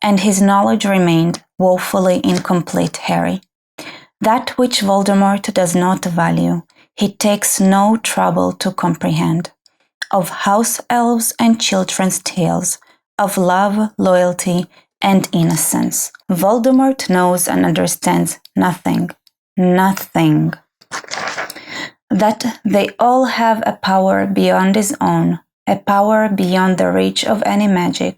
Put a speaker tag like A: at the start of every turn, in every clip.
A: and his knowledge remained woefully incomplete, Harry. That which Voldemort does not value, he takes no trouble to comprehend. Of house elves and children's tales, of love, loyalty, and innocence, Voldemort knows and understands nothing. Nothing. That they all have a power beyond his own, a power beyond the reach of any magic,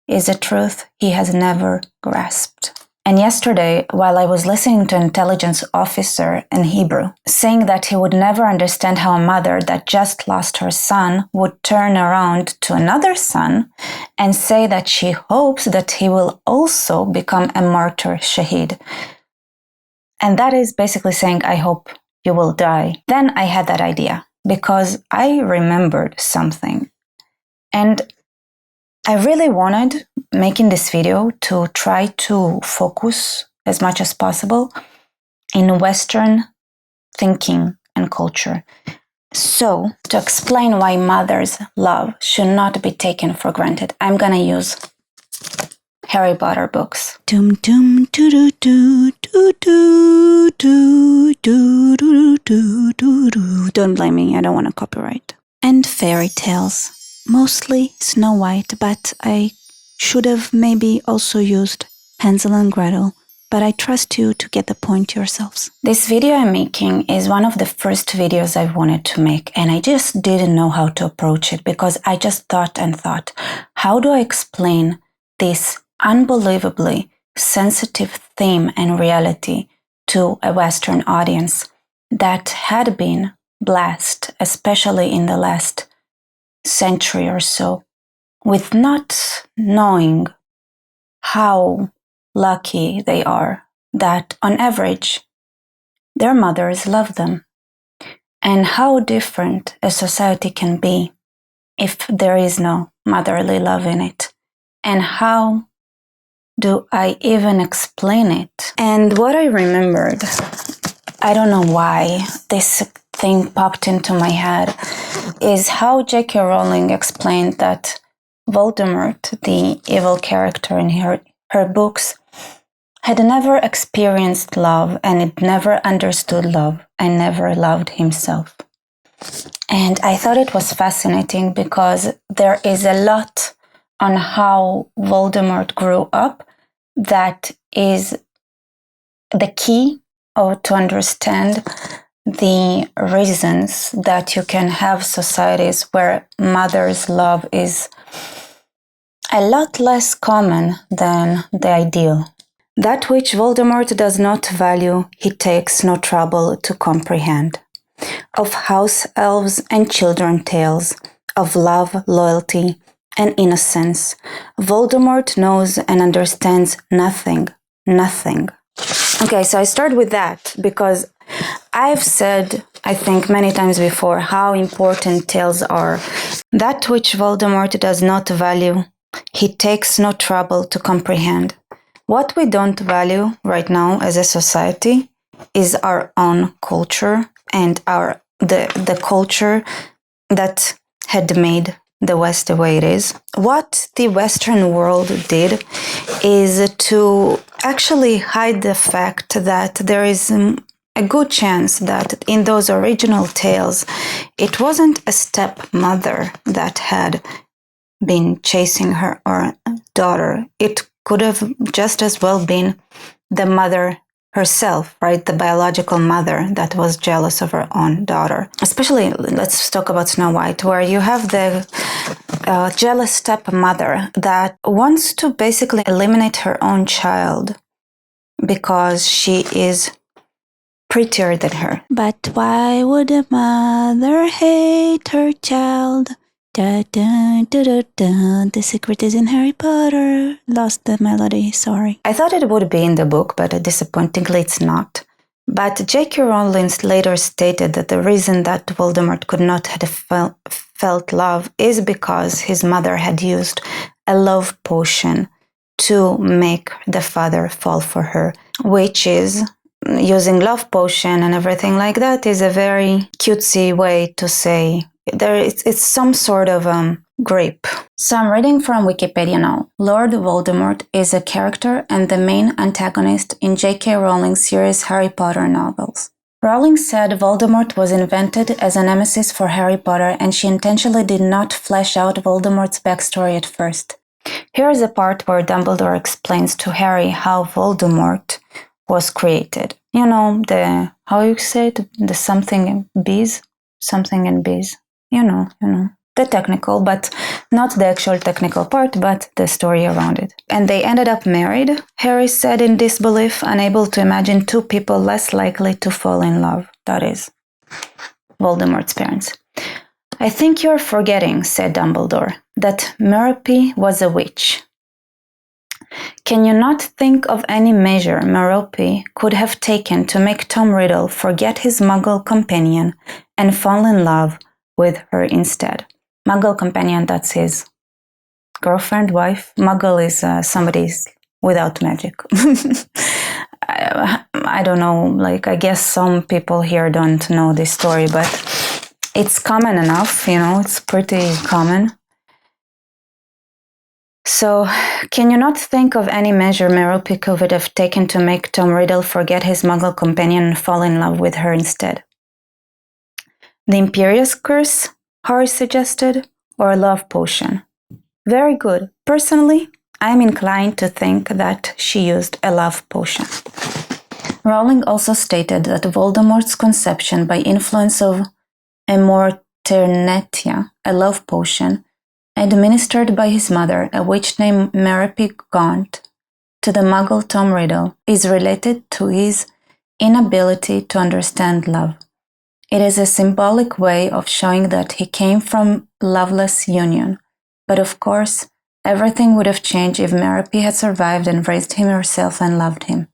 A: is a truth he has never grasped. And yesterday, while I was listening to an intelligence officer in Hebrew, saying that he would never understand how a mother that just lost her son would turn around to another son and say that she hopes that he will also become a martyr shaheed. And that is basically saying, I hope you will die. Then I had that idea because I remembered something. And I really wanted, making this video, to try to focus as much as possible in Western thinking and culture. So, to explain why mother's love should not be taken for granted, I'm gonna use Harry Potter books. Don't blame me, I don't want to copyright. And fairy tales. Mostly Snow White, but I should have maybe also used Hansel and Gretel, but I trust you to get the point yourselves. This video I'm making is one of the first videos I wanted to make, and I just didn't know how to approach it because I just thought, how do I explain this unbelievably sensitive theme and reality to a Western audience that had been blessed, especially in the last century or so, with not knowing how lucky they are that on average their mothers love them, and how different a society can be if there is no motherly love in it, and how do I even explain it? And what I remembered, I don't know why this thing popped into my head, is how J.K. Rowling explained that Voldemort, the evil character in her books, had never experienced love and had never understood love and never loved himself. And I thought it was fascinating because there is a lot on how Voldemort grew up that is the key to understand the reasons that you can have societies where mother's love is a lot less common than the ideal. That which Voldemort does not value, he takes no trouble to comprehend. Of house elves and children's tales, of love, loyalty, and innocence, Voldemort knows and understands nothing. Nothing. Okay, so I start with that because I've said, I think many times before, how important tales are. That which Voldemort does not value, he takes no trouble to comprehend. What we don't value right now as a society is our own culture and the culture that had made the West the way it is. What the Western world did is to actually hide the fact that there is a good chance that in those original tales, it wasn't a stepmother that had been chasing her or daughter. It could have just as well been the mother herself, right? The biological mother that was jealous of her own daughter. Especially, let's talk about Snow White, where you have the jealous stepmother that wants to basically eliminate her own child because she is prettier than her. But why would a mother hate her child? Da, da, da, da, da. The secret is in Harry Potter. Lost the melody, sorry. I thought it would be in the book, but disappointingly it's not. But J.K. Rowling later stated that the reason that Voldemort could not have felt love is because his mother had used a love potion to make the father fall for her, which is, using love potion and everything like that is a very cutesy way to say it's some sort of Grip. So I'm reading from Wikipedia now. Lord Voldemort is a character and the main antagonist in J.K. Rowling's series Harry Potter novels. Rowling said Voldemort was invented as a nemesis for Harry Potter and she intentionally did not flesh out Voldemort's backstory at first. Here is a part where Dumbledore explains to Harry how Voldemort was created. You know, how you say it? The something in bees? Something in bees. You know. The technical, but not the actual technical part, but the story around it. And they ended up married, Harry said in disbelief, unable to imagine two people less likely to fall in love. That is, Voldemort's parents. I think you're forgetting, said Dumbledore, that Merope was a witch. Can you not think of any measure Merope could have taken to make Tom Riddle forget his Muggle companion and fall in love with her instead? Muggle companion, that's his girlfriend, wife. Muggle is somebody without magic. I don't know, like I guess some people here don't know this story, but it's common enough, it's pretty common. So, can you not think of any measure Merope could have taken to make Tom Riddle forget his Muggle companion and fall in love with her instead? The Imperious Curse? Harry suggested, or a love potion. Very good. Personally, I am inclined to think that she used a love potion. Rowling also stated that Voldemort's conception by influence of Immorternetia, a love potion, administered by his mother, a witch named Merope Gaunt, to the Muggle Tom Riddle, is related to his inability to understand love. It is a symbolic way of showing that he came from loveless union. But of course, everything would have changed if Merope had survived and raised him herself and loved him.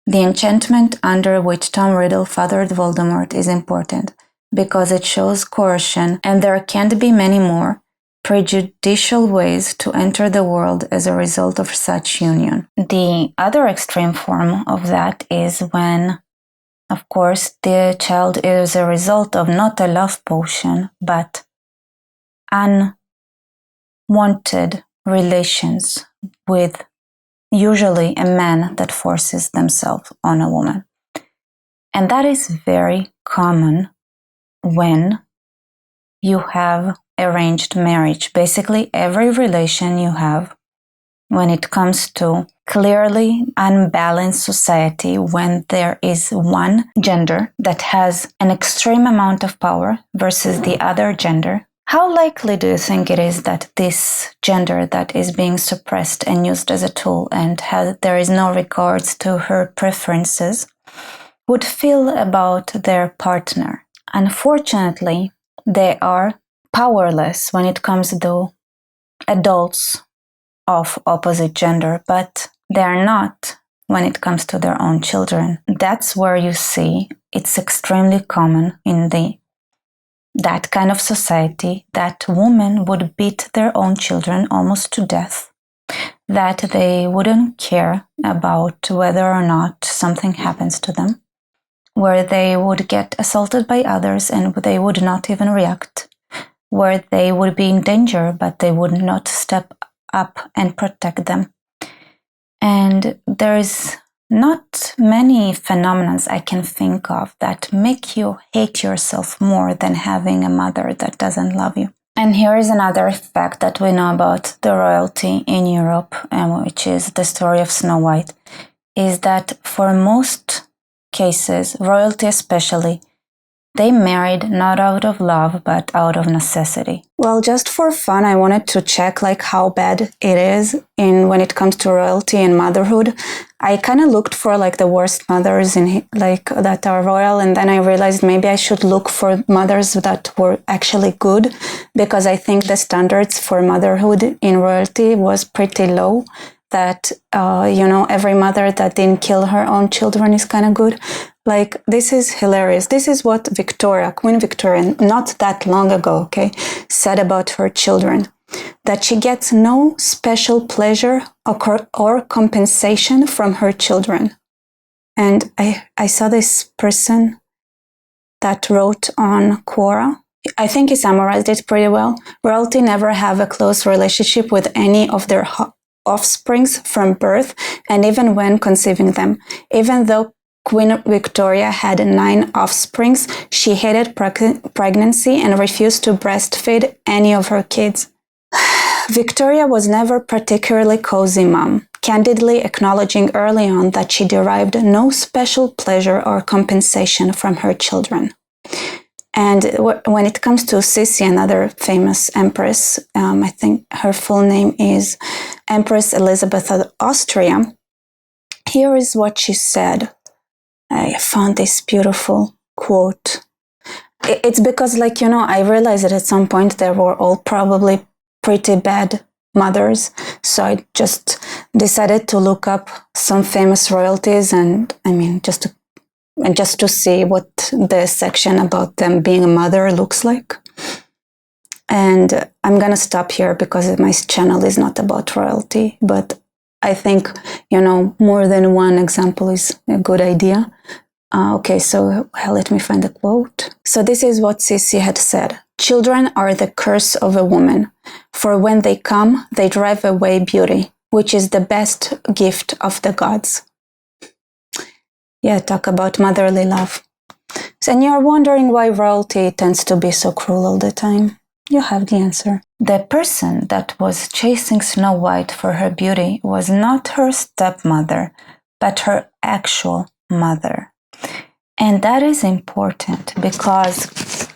A: The enchantment under which Tom Riddle fathered Voldemort is important, because it shows coercion, and there can't be many more prejudicial ways to enter the world as a result of such union. The other extreme form of that is when, of course, the child is a result of not a love potion, but unwanted relations with usually a man that forces themselves on a woman. And that is very common when you have arranged marriage. Basically, every relation you have when it comes to clearly unbalanced society, when there is one gender that has an extreme amount of power versus the other gender, how likely do you think it is that this gender that is being suppressed and used as a tool and there is no regards to her preferences would feel about their partner? Unfortunately, they are powerless when it comes to adults of opposite gender, but they are not when it comes to their own children. That's where you see it's extremely common in that kind of society that women would beat their own children almost to death, that they wouldn't care about whether or not something happens to them, where they would get assaulted by others and they would not even react, where they would be in danger but they would not step up and protect them. And there is not many phenomena I can think of that make you hate yourself more than having a mother that doesn't love you. And here is another fact that we know about the royalty in Europe, which is the story of Snow White, is that for most cases, royalty especially, they married not out of love, but out of necessity. Well, just for fun, I wanted to check how bad it is when it comes to royalty and motherhood. I kind of looked for the worst mothers that are royal, and then I realized maybe I should look for mothers that were actually good, because I think the standards for motherhood in royalty was pretty low. That, every mother that didn't kill her own children is kind of good. This is hilarious. This is what Queen Victoria, not that long ago, said about her children. That she gets no special pleasure or compensation from her children. And I saw this person that wrote on Quora I think he summarized it pretty well. Royalty never have a close relationship with any of their offsprings from birth and even when conceiving them. Even though Queen Victoria had 9 offsprings, she hated pregnancy and refused to breastfeed any of her kids. Victoria was never particularly cozy mom, candidly acknowledging early on that she derived no special pleasure or compensation from her children. And when it comes to Sissi, another famous empress, I think her full name is Empress Elizabeth of Austria, here is what she said. I found this beautiful quote. It's because, I realized that at some point they were all probably pretty bad mothers. So I just decided to look up some famous royalties and, just to see what the section about them being a mother looks like. And I'm going to stop here because my channel is not about royalty, but I think, more than one example is a good idea. Okay, so let me find the quote. So this is what Sissi had said. Children are the curse of a woman, for when they come, they drive away beauty, which is the best gift of the gods. Yeah, talk about motherly love. So, and you're wondering why royalty tends to be so cruel all the time. You have the answer. The person that was chasing Snow White for her beauty was not her stepmother, but her actual mother. And that is important because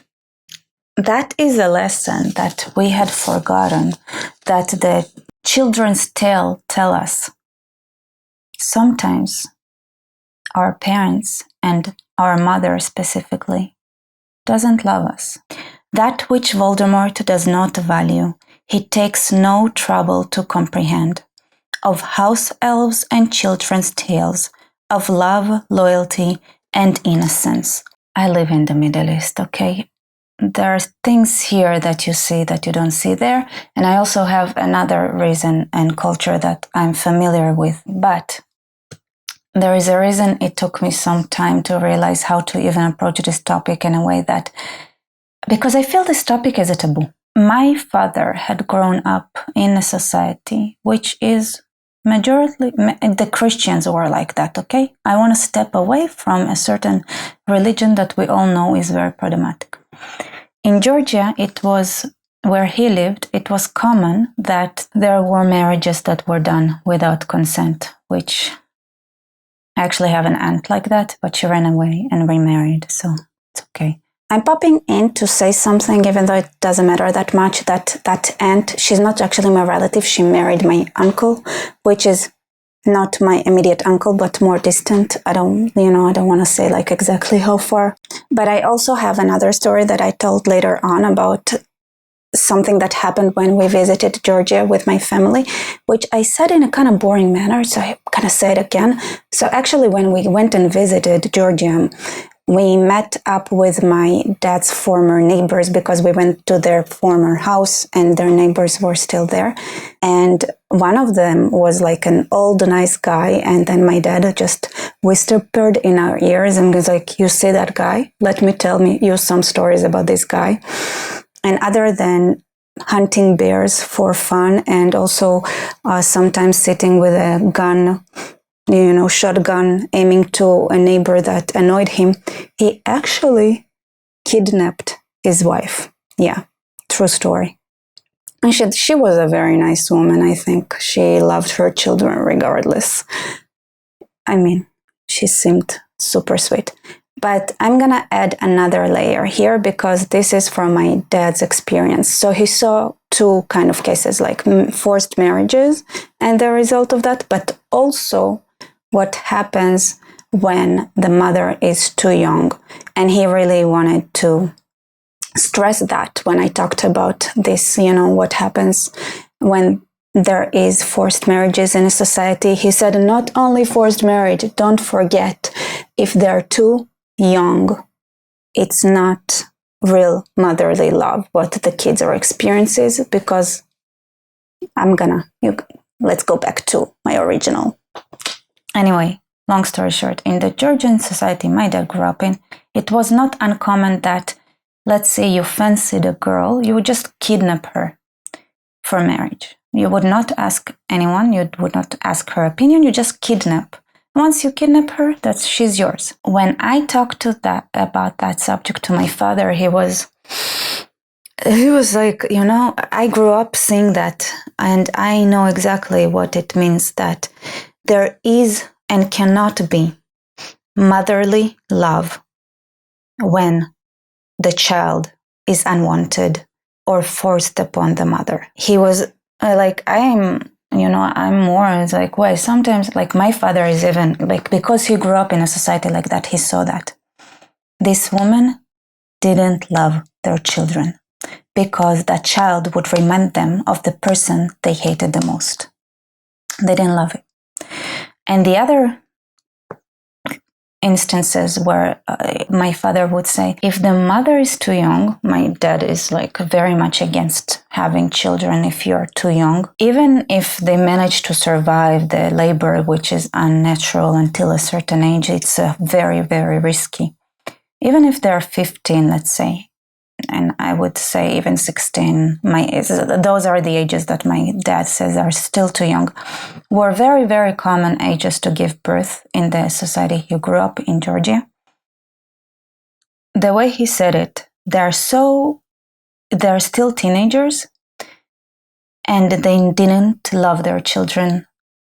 A: that is a lesson that we had forgotten, that the children's tale tell us. Sometimes our parents, and our mother specifically, doesn't love us. That which Voldemort does not value, he takes no trouble to comprehend. Of house elves and children's tales, of love, loyalty, and innocence. I live in the Middle East, okay? There are things here that you see that you don't see there, and I also have another reason and culture that I'm familiar with, but there is a reason it took me some time to realize how to even approach this topic in a way that, because I feel this topic is a taboo. My father had grown up in a society which is majority, the Christians were like that, okay? I want to step away from a certain religion that we all know is very problematic. In Georgia, it was where he lived, it was common that there were marriages that were done without consent, which I actually have an aunt like that, but she ran away and remarried, so it's okay. I'm popping in to say something, even though it doesn't matter that much, that aunt, she's not actually my relative. She married my uncle, which is not my immediate uncle, but more distant. I don't want to say exactly how far. But I also have another story that I told later on about something that happened when we visited Georgia with my family, which I said in a kind of boring manner, so I kind of say it again. So actually, when we went and visited Georgia, we met up with my dad's former neighbors because we went to their former house and their neighbors were still there. And one of them was like an old, nice guy. And then my dad just whispered in our ears and was like, "You see that guy? Let me tell you some stories about this guy." And other than hunting bears for fun and also sometimes sitting with a gun, shotgun, aiming to a neighbor that annoyed him, he actually kidnapped his wife. Yeah, true story. And she was a very nice woman, I think. She loved her children regardless. I mean, she seemed super sweet. But I'm going to add another layer here because this is from my dad's experience. So he saw 2 kind of cases, like forced marriages and the result of that, but also what happens when the mother is too young. And he really wanted to stress that when I talked about this, what happens when there is forced marriages in a society. He said, not only forced marriage, don't forget, if they're too young, it's not real motherly love what the kids are experiencing, because let's go back to my original. Anyway, long story short, in the Georgian society my dad grew up in, it was not uncommon that let's say you fancied a girl, you would just kidnap her for marriage. You would not ask anyone, you would not ask her opinion, you just kidnap. Once you kidnap her, she's yours. When I talked about that subject to my father, he was like, I grew up seeing that, and I know exactly what it means, that there is and cannot be motherly love when the child is unwanted or forced upon the mother. He was like, I'm more, it's like, why? Sometimes, like, my father is even, like, because he grew up in a society like that, he saw that this woman didn't love their children because that child would remind them of the person they hated the most. They didn't love it. And the other instances where my father would say, if the mother is too young, my dad is like very much against having children if you're too young. Even if they manage to survive the labor, which is unnatural until a certain age, it's very, very risky. Even if they're 15, let's say, and I would say even 16, those are the ages that my dad says are still too young, were very, very common ages to give birth in the society he grew up in Georgia. The way he said it, they're still teenagers, and they didn't love their children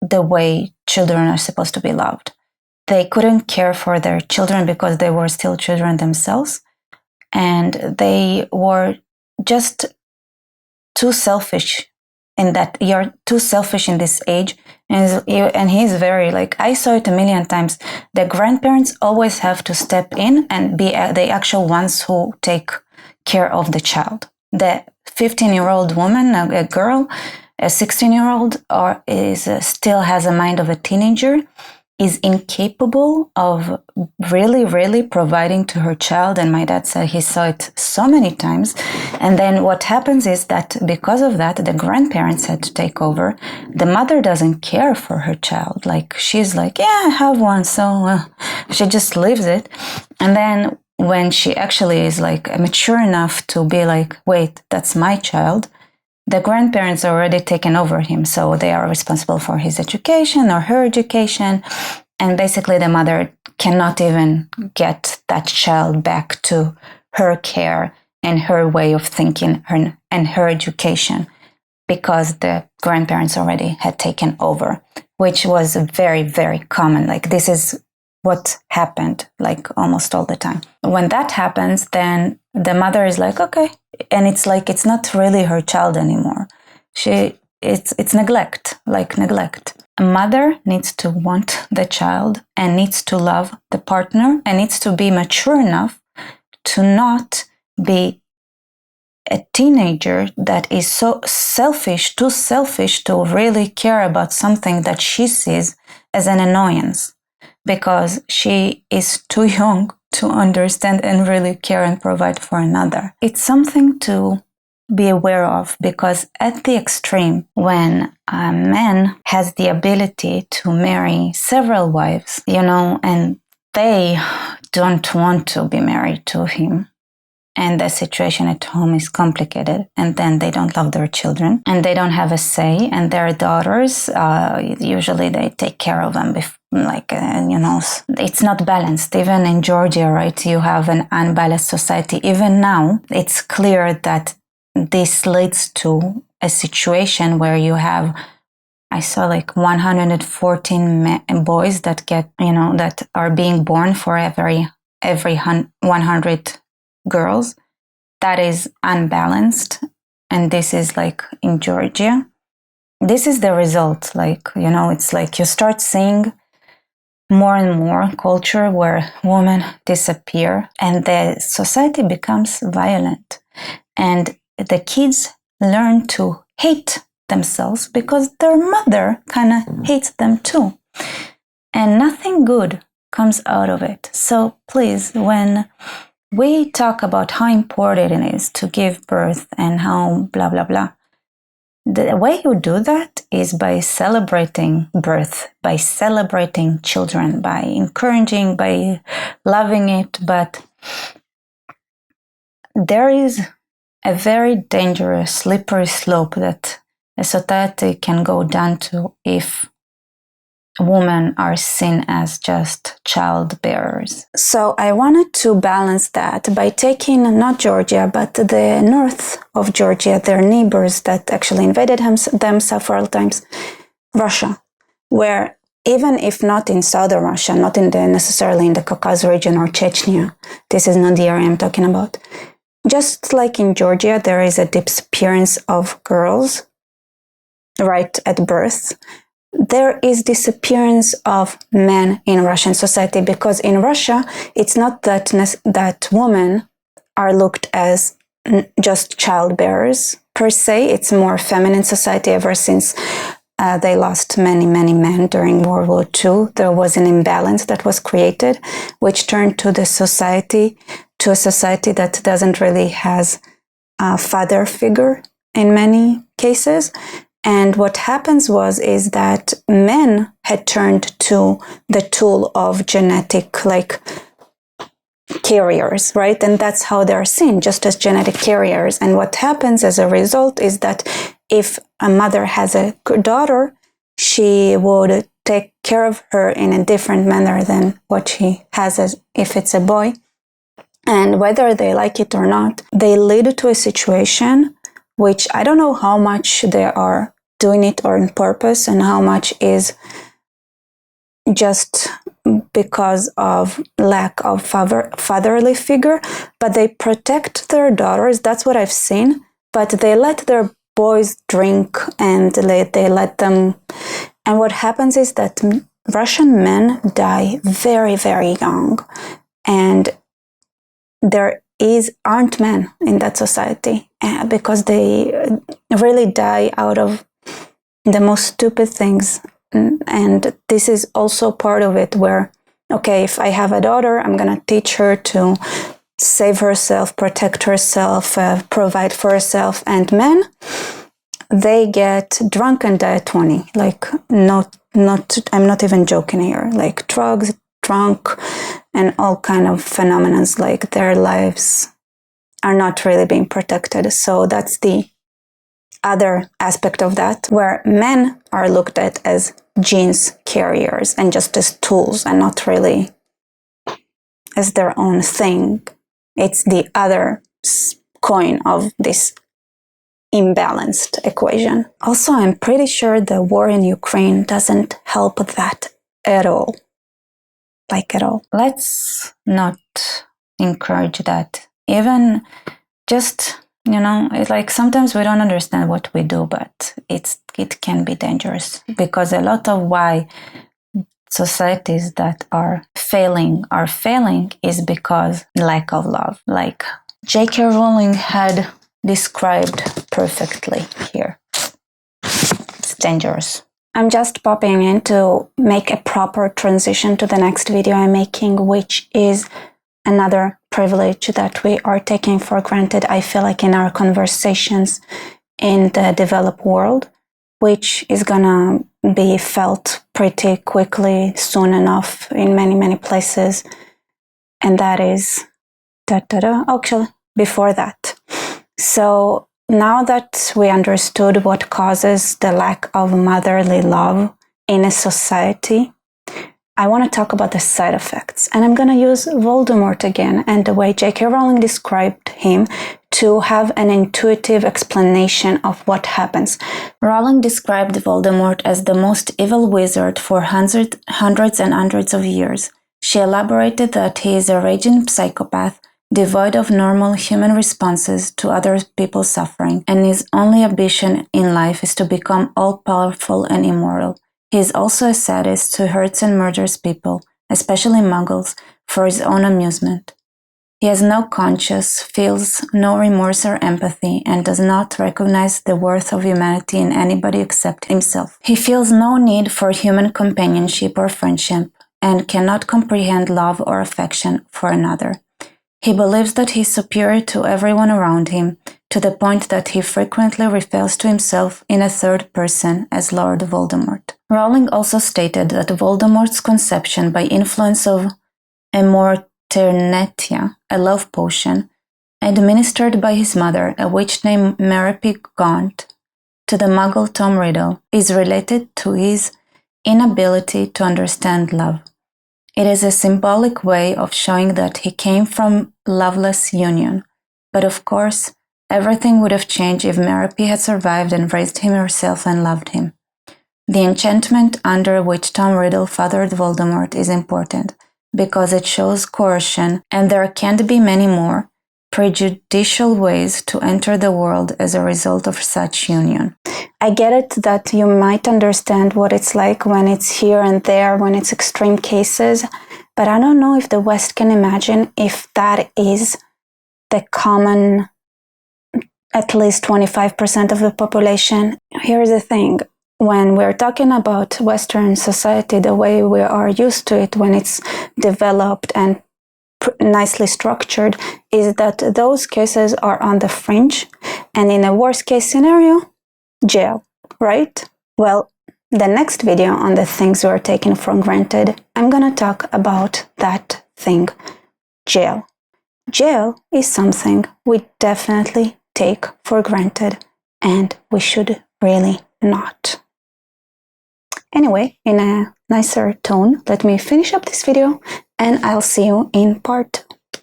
A: the way children are supposed to be loved. They couldn't care for their children because they were still children themselves. And they were just too selfish in that you're too selfish in this age. And he's very, like, I saw it a million times. The grandparents always have to step in and be the actual ones who take care of the child. The 15-year-old woman, a girl, a 16-year-old, still has a mind of a teenager, is incapable of really, really providing to her child. And my dad said he saw it so many times. And then what happens is that because of that, the grandparents had to take over. The mother doesn't care for her child. Like, she's like, yeah, I have one. So she just leaves it. And then when she actually is like mature enough to be like, wait, that's my child, the grandparents are already taken over him, so they are responsible for his education or her education, and basically the mother cannot even get that child back to her care and her way of thinking and her education, because the grandparents already had taken over, which was very, very common. Like, this is what happened, like, almost all the time. When that happens, then the mother is like, okay. And it's like, it's not really her child anymore. It's neglect, like neglect. A mother needs to want the child and needs to love the partner and needs to be mature enough to not be a teenager that is so selfish, too selfish to really care about something that she sees as an annoyance, because she is too young to understand and really care and provide for another. It's something to be aware of, because at the extreme, when a man has the ability to marry several wives, and they don't want to be married to him, and the situation at home is complicated, and then they don't love their children, and they don't have a say, and their daughters, usually they take care of them it's not balanced. Even in Georgia, right, you have an unbalanced society. Even now, it's clear that this leads to a situation where you have, I saw like 114 boys that get, that are being born for every 100 girls. That is unbalanced. And this is like in Georgia. This is the result. Like, it's like you start seeing more and more culture where women disappear and the society becomes violent. And the kids learn to hate themselves because their mother kind of hates them too. And nothing good comes out of it. So please, when we talk about how important it is to give birth and how blah, blah, blah, the way you do that is by celebrating birth, by celebrating children, by encouraging, by loving it. But
B: there is a very dangerous, slippery slope that a society can go down to if women are seen as just child bearers. So I wanted to balance that by taking not Georgia, but the north of Georgia, their neighbors that actually invaded them several times, Russia, where even if not in southern Russia, not necessarily in the Caucasus region or Chechnya, this is not the area I'm talking about. Just like in Georgia, there is a disappearance of girls right at birth. There is disappearance of men in Russian society, because in Russia, it's not that women are looked as just childbearers per se. It's more feminine society ever since they lost many men during World War II. There was an imbalance that was created, which turned to a society that doesn't really has a father figure in many cases. And what happens is that men had turned to the tool of genetic carriers, right? And that's how they're seen, just as genetic carriers. And what happens as a result is that if a mother has a daughter, she would take care of her in a different manner than what she has if it's a boy. And whether they like it or not, they lead to a situation which I don't know how much they are doing it on purpose and how much is just because of lack of fatherly figure, but they protect their daughters. That's what I've seen. But they let their boys drink and they let them. And what happens is that Russian men die very, very young. And there aren't men in that society because they really die out of the most stupid things. And this is also part of it where, okay, if I have a daughter, I'm going to teach her to save herself, protect herself, provide for herself. And men, they get drunk and die at 20. I'm not even joking here. Like drugs, drunk, and all kind of phenomena, like their lives are not really being protected. So that's the other aspect of that, where men are looked at as genes carriers and just as tools and not really as their own thing. It's the other coin of this imbalanced equation. Also, I'm pretty sure the war in Ukraine doesn't help that at all. At all. Let's not encourage that. Even just, sometimes we don't understand what we do, but it can be dangerous, because a lot of why societies that are failing is because lack of love. Like J.K. Rowling had described perfectly here. It's dangerous. I'm just popping in to make a proper transition to the next video I'm making, which is another privilege that we are taking for granted, I feel like, in our conversations in the developed world, which is gonna be felt pretty quickly, soon enough, in many places. And that is actually before that. So now that we understood what causes the lack of motherly love in a society, I want to talk about the side effects. And I'm going to use Voldemort again and the way J.K. Rowling described him to have an intuitive explanation of what happens. Rowling described Voldemort as the most evil wizard for hundreds and hundreds of years. She elaborated that he is a raging psychopath, devoid of normal human responses to other people's suffering, and his only ambition in life is to become all-powerful and immortal. He is also a sadist who hurts and murders people, especially Muggles, for his own amusement. He has no conscience, feels no remorse or empathy, and does not recognize the worth of humanity in anybody except himself. He feels no need for human companionship or friendship, and cannot comprehend love or affection for another. He believes that he is superior to everyone around him, to the point that he frequently refers to himself in a third person as Lord Voldemort. Rowling also stated that Voldemort's conception by influence of Immorternetia, a love potion, administered by his mother, a witch named Merope Gaunt, to the Muggle Tom Riddle, is related to his inability to understand love. It is a symbolic way of showing that he came from loveless union. But of course, everything would have changed if Merope had survived and raised him herself and loved him. The enchantment under which Tom Riddle fathered Voldemort is important, because it shows coercion, and there can't be many more prejudicial ways to enter the world as a result of such union. I get it that you might understand what it's like when it's here and there, when it's extreme cases, but I don't know if the West can imagine if that is the common, at least 25% of the population. Here's the thing. When we're talking about Western society, the way we are used to it, when it's developed and nicely structured, is that those cases are on the fringe, and in a worst case scenario, jail, right? Well, the next video on the things we are taking for granted, I'm gonna talk about that thing, jail. Jail is something we definitely take for granted, and we should really not. Anyway, in a nicer tone, let me finish up this video, and I'll see you in part 2.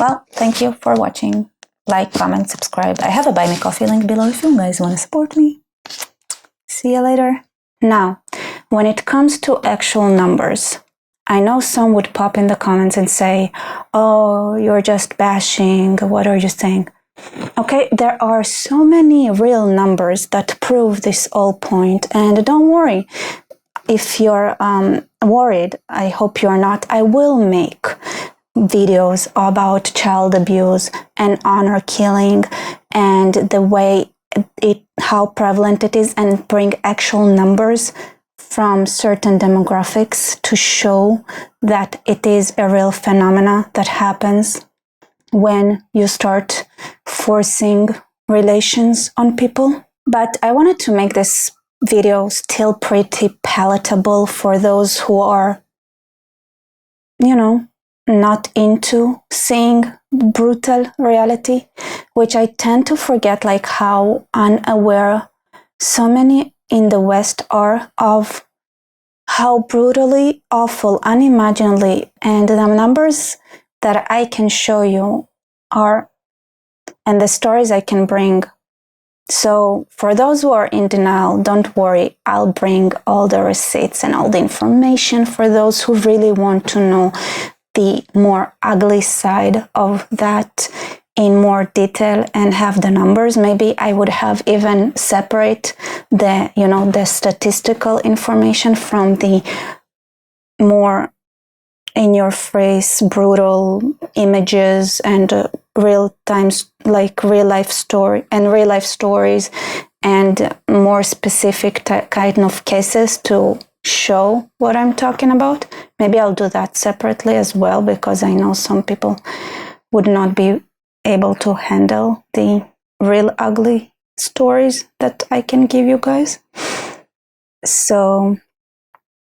B: Well, thank you for watching. Like, comment, subscribe. I have a Buy Me Coffee link below if you guys want to support me. See you later. Now, when it comes to actual numbers, I know some would pop in the comments and say, oh, you're just bashing. What are you saying? Okay, there are so many real numbers that prove this whole point. And don't worry, if you're worried, I hope you're not, I will make videos about child abuse and honor killing and the way how prevalent it is, and bring actual numbers from certain demographics to show that it is a real phenomena that happens when you start forcing relations on people. But I wanted to make this video still pretty palatable for those who are, not into seeing brutal reality, which I tend to forget, like how unaware so many in the West are of how brutally awful, unimaginably, and the numbers that I can show you are, and the stories I can bring. So for those who are in denial, don't worry, I'll bring all the receipts and all the information for those who really want to know the more ugly side of that in more detail and have the numbers. Maybe I would have even separate the statistical information from the more in your face brutal images and real life stories and more specific kind of cases to show what I'm talking about. Maybe I'll do that separately as well, because I know some people would not be able to handle the real ugly stories that I can give you guys. So